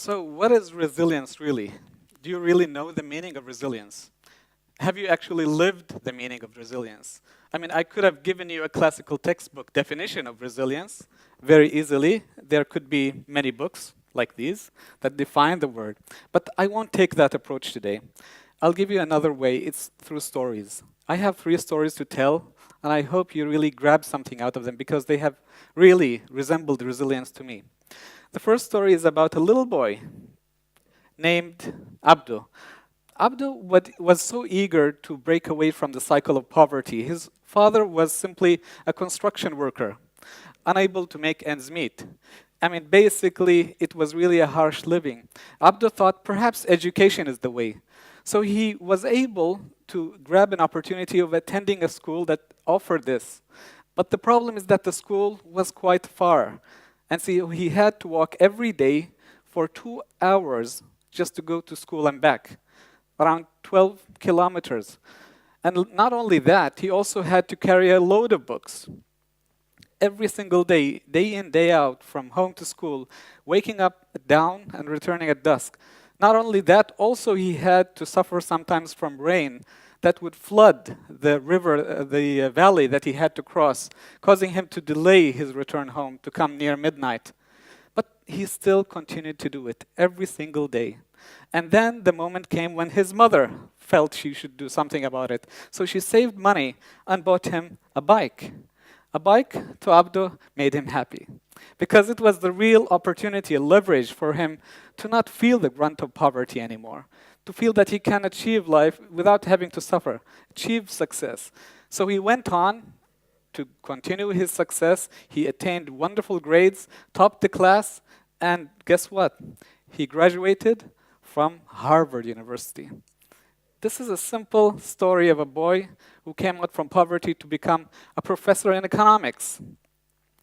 So what is resilience really? Do you really know the meaning of resilience? Have you actually lived the meaning of resilience? I mean, I could have given you a classical textbook definition of resilience very easily. There could be many books like these that define the word. But I won't take that approach today. I'll give you another way. It's through stories. I have 3 stories to tell, and I hope you really grab something out of them because they have really resembled resilience to me. The first story is about a little boy named Abdu. Abdu was so eager to break away from the cycle of poverty. His father was simply a construction worker, unable to make ends meet. I mean, basically, it was really a harsh living. Abdu thought perhaps education is the way. So he was able to grab an opportunity of attending a school that offered this. But the problem is that the school was quite far. And so he had to walk every day for 2 hours just to go to school and back, around 12 kilometers. And not only that, he also had to carry a load of books. Every single day, day in, day out, from home to school, waking up at dawn and returning at dusk. Not only that, also he had to suffer sometimes from rain that would flood the river, the valley that he had to cross, causing him to delay his return home to come near midnight. But he still continued to do it every single day. And then the moment came when his mother felt she should do something about it. So she saved money and bought him a bike. A bike to Abdu made him happy because it was the real opportunity, a leverage for him to not feel the brunt of poverty anymore, to feel that he can achieve life without having to suffer, achieve success. So he went on to continue his success. He attained wonderful grades, topped the class, and guess what? He graduated from Harvard University. This is a simple story of a boy who came out from poverty to become a professor in economics.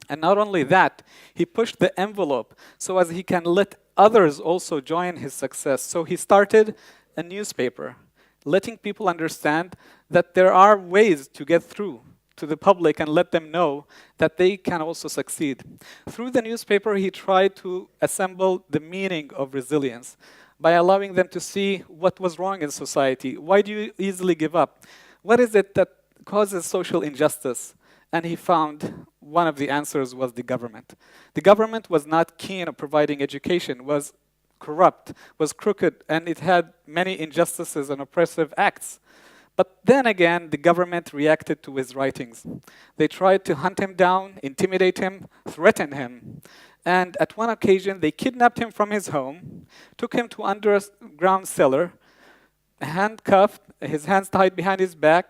And not only that, he pushed the envelope so as he can let others also join his success. So he started a newspaper, letting people understand that there are ways to get through to the public and let them know that they can also succeed. Through the newspaper, he tried to assemble the meaning of resilience by allowing them to see what was wrong in society. Why do you easily give up? What is it that causes social injustice? And he found one of the answers was the government. The government was not keen on providing education, was corrupt, was crooked, and it had many injustices and oppressive acts. But then again, the government reacted to his writings. They tried to hunt him down, intimidate him, threaten him. And at one occasion, they kidnapped him from his home, took him to underground cellar, handcuffed, his hands tied behind his back,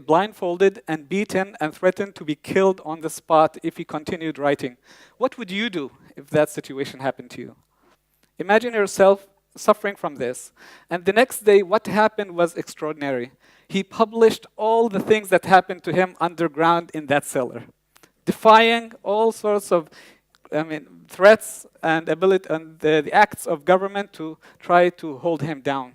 blindfolded and beaten and threatened to be killed on the spot if he continued writing. What would you do if that situation happened to you? Imagine yourself suffering from this. And the next day, what happened was extraordinary. He published all the things that happened to him underground in that cellar, defying all sorts of threats and the acts of government to try to hold him down.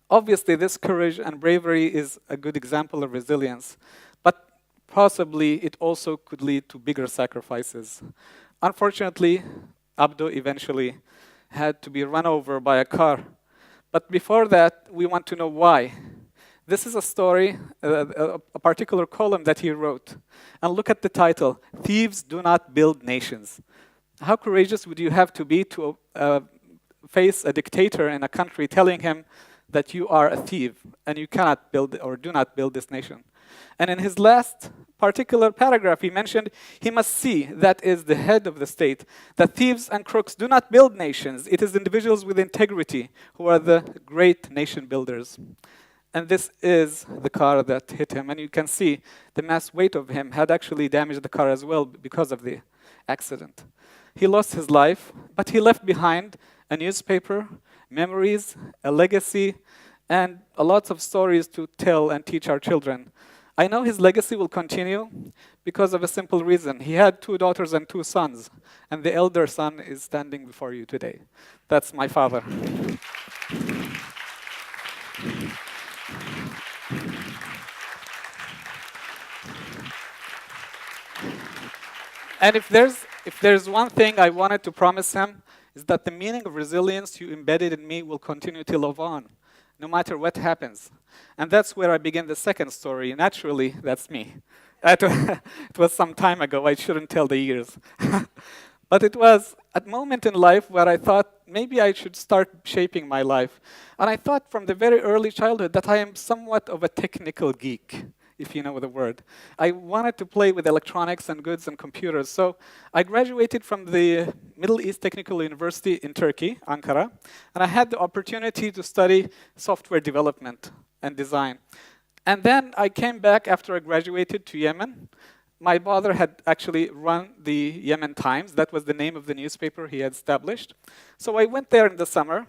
Obviously, this courage and bravery is a good example of resilience, but possibly it also could lead to bigger sacrifices. Unfortunately, Abdu eventually had to be run over by a car. But before that, we want to know why. This is a story, a particular column that he wrote. And look at the title, Thieves Do Not Build Nations. How courageous would you have to be to face a dictator in a country telling him that you are a thief and you cannot build or do not build this nation? And in his last particular paragraph, he mentioned he must see, that is the head of the state, that thieves and crooks do not build nations. It is individuals with integrity who are the great nation builders. And this is the car that hit him. And you can see the mass weight of him had actually damaged the car as well because of the accident. He lost his life, but he left behind a newspaper, memories, a legacy, and a lot of stories to tell and teach our children. I know his legacy will continue because of a simple reason. He had 2 daughters and 2 sons, and the elder son is standing before you today. That's my father. And if there's one thing I wanted to promise him, is that the meaning of resilience you embedded in me will continue to live on, no matter what happens. And that's where I begin the second story. Naturally, that's me. It was some time ago. I shouldn't tell the years. But it was a moment in life where I thought maybe I should start shaping my life. And I thought from the very early childhood that I am somewhat of a technical geek, if you know the word. I wanted to play with electronics and goods and computers. So I graduated from the Middle East Technical University in Turkey, Ankara, and I had the opportunity to study software development and design. And then I came back after I graduated to Yemen. My father had actually run the Yemen Times. That was the name of the newspaper he had established. So I went there in the summer,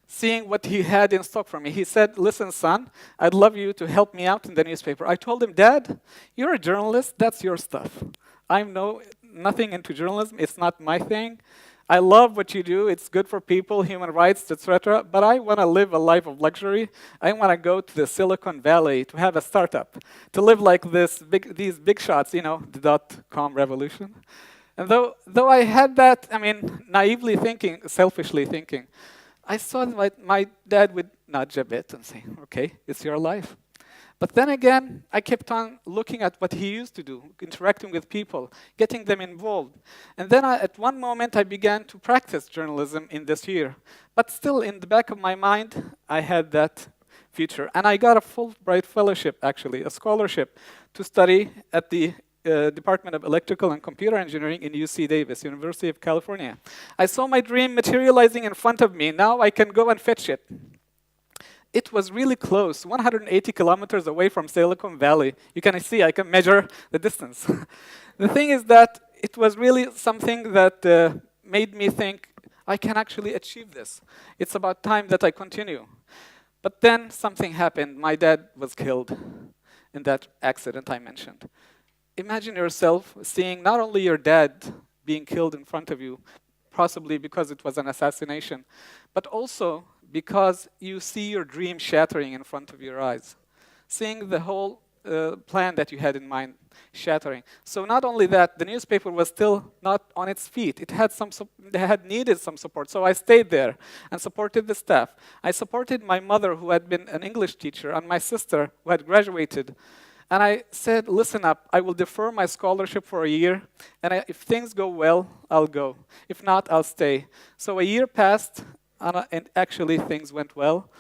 seeing what he had in stock for me. He said, listen, son, I'd love you to help me out in the newspaper. I told him, Dad, you're a journalist. That's your stuff. I know nothing into journalism. It's not my thing. I love what you do. It's good for people, human rights, etc. But I want to live a life of luxury. I want to go to the Silicon Valley to have a startup, to live like these big shots, you know, the dot-com revolution. And though I had that, I mean, naively thinking, selfishly thinking, I saw my dad would nudge a bit and say, okay, it's your life. But then again, I kept on looking at what he used to do, interacting with people, getting them involved. And then at one moment, I began to practice journalism in this year. But still, in the back of my mind, I had that future. And I got a Fulbright fellowship, actually, a scholarship, to study at the Department of Electrical and Computer Engineering in UC Davis, University of California. I saw my dream materializing in front of me. Now I can go and fetch it. It was really close, 180 kilometers away from Silicon Valley. You can see, I can measure the distance. The thing is that it was really something that made me think, I can actually achieve this. It's about time that I continue. But then something happened. My dad was killed in that accident I mentioned. Imagine yourself seeing not only your dad being killed in front of you, possibly because it was an assassination, but also because you see your dream shattering in front of your eyes, seeing the whole plan that you had in mind shattering. So not only that, the newspaper was still not on its feet. It had needed some support. So I stayed there and supported the staff. I supported my mother, who had been an English teacher, and my sister, who had graduated. And I said, listen up, I will defer my scholarship for a year, and if things go well, I'll go. If not, I'll stay. So a year passed, and actually things went well,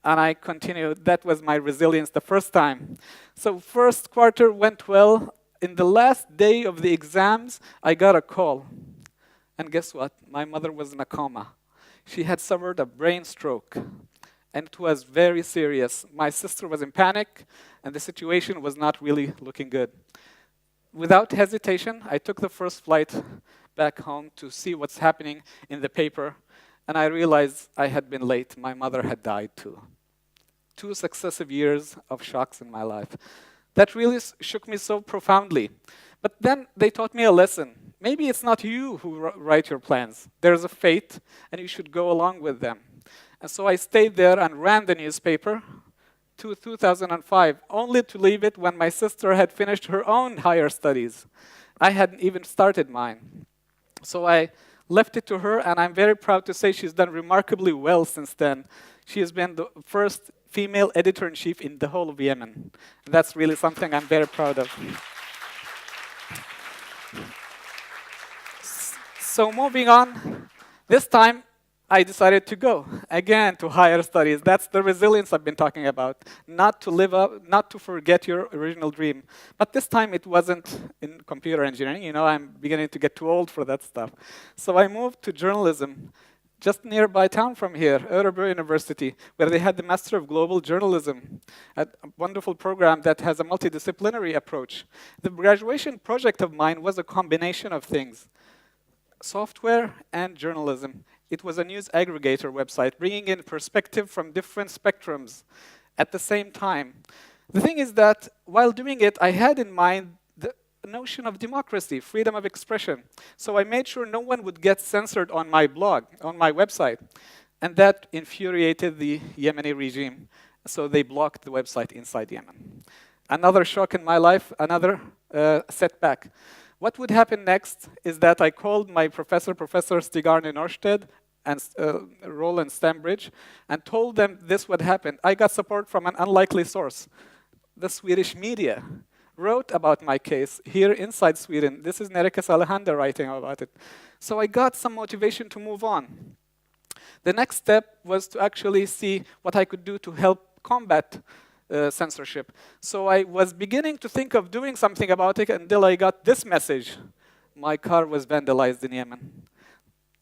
and I continued. That was my resilience the first time. So first quarter went well. In the last day of the exams, I got a call. And guess what? My mother was in a coma. She had suffered a brain stroke, and it was very serious. My sister was in panic, and the situation was not really looking good. Without hesitation, I took the first flight back home to see what's happening in the paper. And I realized I had been late. My mother had died too. 2 successive years of shocks in my life. That really shook me so profoundly. But then they taught me a lesson. Maybe it's not you who write your plans. There's a fate, and you should go along with them. And so I stayed there and ran the newspaper to 2005, only to leave it when my sister had finished her own higher studies. I hadn't even started mine. So I left it to her, and I'm very proud to say she's done remarkably well since then. She has been the first female editor-in-chief in the whole of Yemen. That's really something I'm very proud of. So moving on, this time I decided to go again to higher studies. That's the resilience I've been talking about. Not to live up, not to forget your original dream. But this time it wasn't in computer engineering. You know, I'm beginning to get too old for that stuff. So I moved to journalism, just nearby town from here, Örebro University, where they had the Master of Global Journalism, a wonderful program that has a multidisciplinary approach. The graduation project of mine was a combination of things: software and journalism. It was a news aggregator website, bringing in perspective from different spectrums at the same time. The thing is that while doing it, I had in mind the notion of democracy, freedom of expression. So I made sure no one would get censored on my blog, on my website. And that infuriated the Yemeni regime. So they blocked the website inside Yemen. Another shock in my life, another setback. What would happen next is that I called my professor, Professor Stig-Arne Norsted, and Roland Stambridge, and told them this would happen. I got support from an unlikely source. The Swedish media wrote about my case here inside Sweden. This is Nerike Salahanda writing about it. So I got some motivation to move on. The next step was to actually see what I could do to help combat censorship. So I was beginning to think of doing something about it until I got this message. My car was vandalized in Yemen.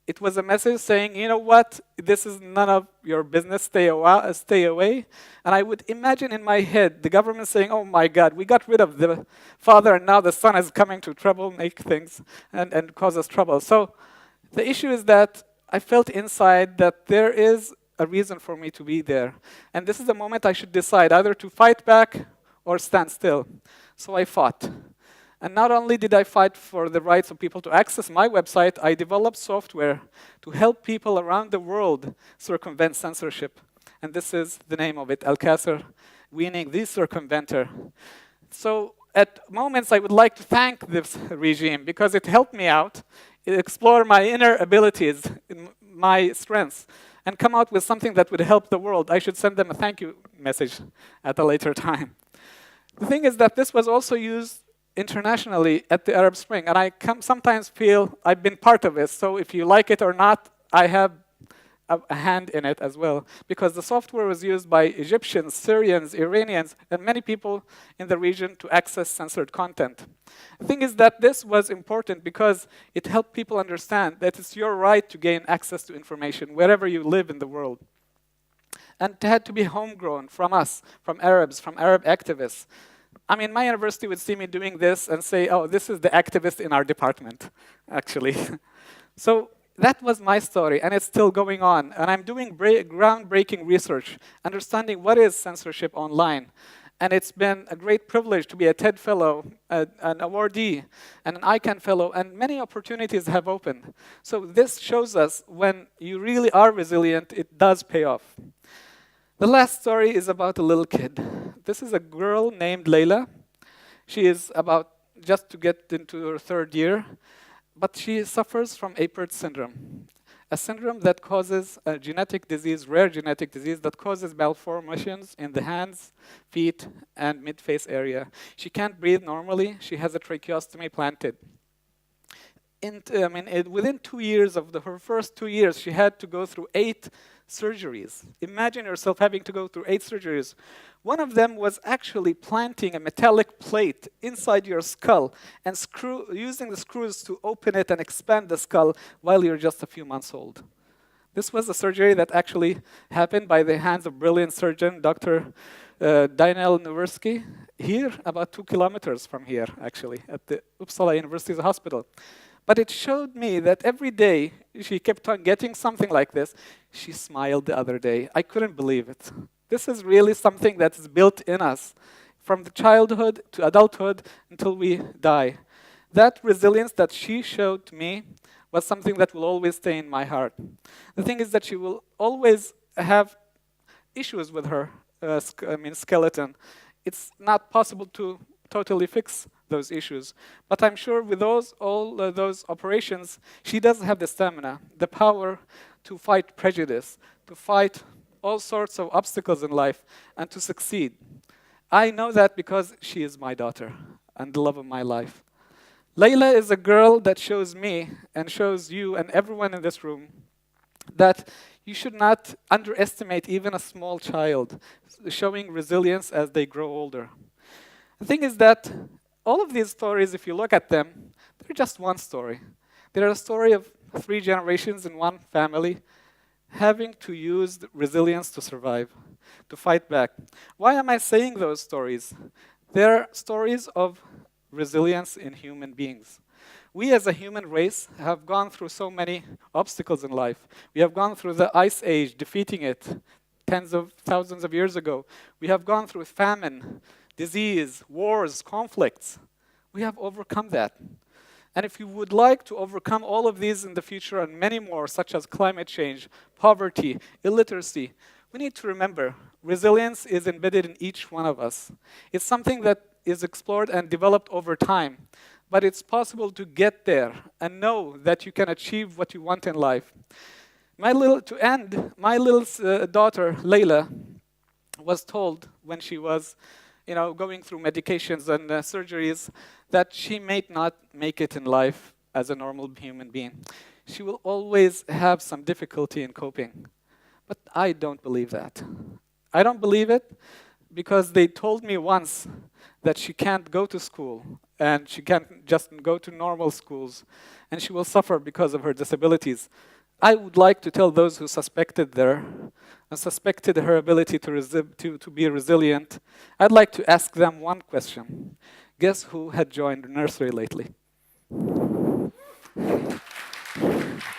It was a message saying, you know what, this is none of your business, stay away. And I would imagine in my head the government saying, oh my God, we got rid of the father and now the son is coming to trouble, make things, and cause us trouble. So the issue is that I felt inside that there is a reason for me to be there. And this is the moment I should decide either to fight back or stand still. So I fought. And not only did I fight for the rights of people to access my website, I developed software to help people around the world circumvent censorship. And this is the name of it, Al-Qasr, meaning the circumventer. So at moments I would like to thank this regime because it helped me out, it explored my inner abilities, my strengths, and come out with something that would help the world. I should send them a thank you message at a later time. The thing is that this was also used internationally at the Arab Spring, and I sometimes feel I've been part of it, so if you like it or not, I have a hand in it as well, because the software was used by Egyptians, Syrians, Iranians, and many people in the region to access censored content. The thing is that this was important because it helped people understand that it's your right to gain access to information wherever you live in the world. And it had to be homegrown from us, from Arabs, from Arab activists. I mean, my university would see me doing this and say, oh, this is the activist in our department, actually. So that was my story, and it's still going on. And I'm doing groundbreaking research, understanding what is censorship online. And it's been a great privilege to be a TED Fellow, an awardee, and an ICANN Fellow, and many opportunities have opened. So this shows us when you really are resilient, it does pay off. The last story is about a little kid. This is a girl named Layla. She is about just to get into her 3rd year, but she suffers from Apert syndrome, a syndrome that causes a genetic disease, rare genetic disease, that causes malformations in the hands, feet, and mid-face area. She can't breathe normally. She has a tracheostomy planted. Within 2 years of her first 2 years, she had to go through 8 surgeries. Imagine yourself having to go through 8 surgeries. One of them was actually planting a metallic plate inside your skull and using the screws to open it and expand the skull while you're just a few months old. This was a surgery that actually happened by the hands of brilliant surgeon, Dr. Daniel Nuversky, here, about 2 kilometers from here, actually, at the Uppsala University's hospital. But it showed me that every day she kept on getting something like this. She smiled the other day. I couldn't believe it. This is really something that is built in us, from the childhood to adulthood until we die. That resilience that she showed to me was something that will always stay in my heart. The thing is that she will always have issues with her skeleton. It's not possible to totally fix those issues. But I'm sure with all those operations, she does have the stamina, the power to fight prejudice, to fight all sorts of obstacles in life, and to succeed. I know that because she is my daughter and the love of my life. Layla is a girl that shows me and shows you and everyone in this room that you should not underestimate even a small child showing resilience as they grow older. The thing is that all of these stories, if you look at them, they're just one story. They're a story of 3 generations in one family having to use resilience to survive, to fight back. Why am I saying those stories? They're stories of resilience in human beings. We as a human race have gone through so many obstacles in life. We have gone through the Ice Age, defeating it tens of thousands of years ago. We have gone through famine, disease, wars, conflicts. We have overcome that. And if you would like to overcome all of these in the future and many more, such as climate change, poverty, illiteracy, we need to remember resilience is embedded in each one of us. It's something that is explored and developed over time. but it's possible to get there and know that you can achieve what you want in life. My little daughter, Layla, was told when she was going through medications and surgeries that she may not make it in life as a normal human being. She will always have some difficulty in coping. But I don't believe that. I don't believe it because they told me once that she can't go to school and she can't just go to normal schools and she will suffer because of her disabilities. I would like to tell those who suspected her ability to be resilient, I'd like to ask them one question. Guess who had joined nursery lately?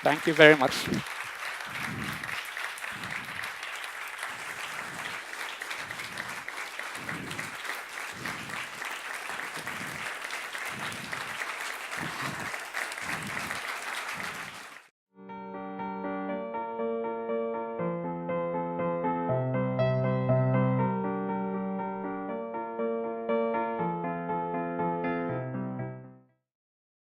Thank you very much.